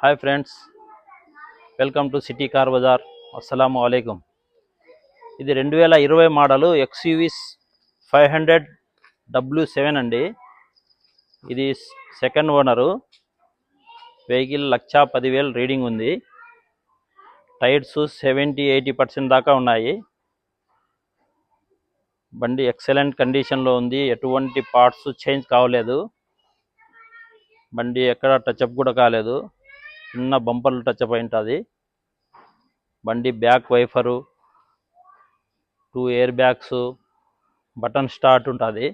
Hi friends, welcome to city car bazaar. అస్సలాము అలైకుం. ఇది 2020 మోడలు XUV 500 W7 అండి. ఇది సెకండ్ ఓనరు. వెహికల్ 1,10,000 రీడింగ్ ఉంది. టైర్స్ 70-80% దాకా ఉన్నాయి. బండి ఎక్సలెంట్ కండిషన్లో ఉంది. ఎటువంటి పార్ట్స్ చేంజ్ కావలేదు. బండి ఎక్కడ టచ్అప్ కూడా కాలేదు. చిన్న బంపర్లు టచ్అప్ అయి ఉంటుంది. బండి back wiper, 2 air bags, button start ఉంటుంది.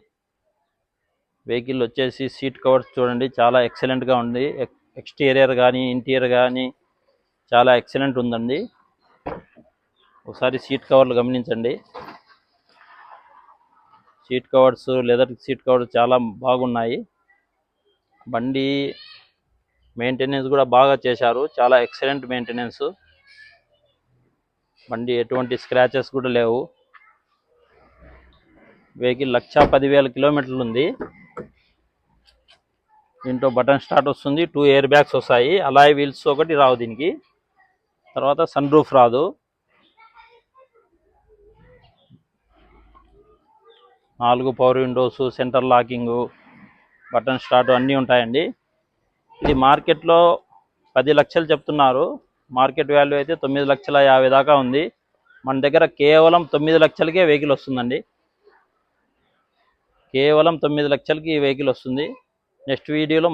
వెహికల్ వచ్చేసి సీట్ కవర్స్ చూడండి, చాలా ఎక్సలెంట్గా ఉంది. ఎక్స్టీరియర్ కానీ ఇంటీరియర్ కానీ చాలా ఎక్సలెంట్ ఉందండి. ఒకసారి సీట్ కవర్లు గమనించండి. Seat covers, leather seat covers చాలా బాగున్నాయి. బండి మెయింటెనెన్స్ కూడా బాగా చేశారు. చాలా ఎక్సలెంట్ మెయింటెనెన్స్. బండి ఎటువంటి స్క్రాచెస్ కూడా లేవు. వెహికల్ 1,10,000 కిలోమీటర్లు ఉంది. దీంట్లో బటన్ స్టార్ట్ వస్తుంది, 2 ఎయిర్ బ్యాగ్స్ వస్తాయి. అలాయ్ వీల్స్ ఒకటి రావు దీనికి. తర్వాత సన్ రూఫ్ రాదు. 4 power Windows, centre locking, button start అన్నీ ఉంటాయండి. ఇది మార్కెట్లో 10 లక్షలు చెప్తున్నారు. మార్కెట్ వాల్యూ అయితే 9,50,000 దాకా ఉంది. మన దగ్గర కేవలం 9 లక్షలకే వెహికల్ వస్తుందండి. కేవలం 9 లక్షలకి ఈ వెహికల్ వస్తుంది. నెక్స్ట్ వీడియోలో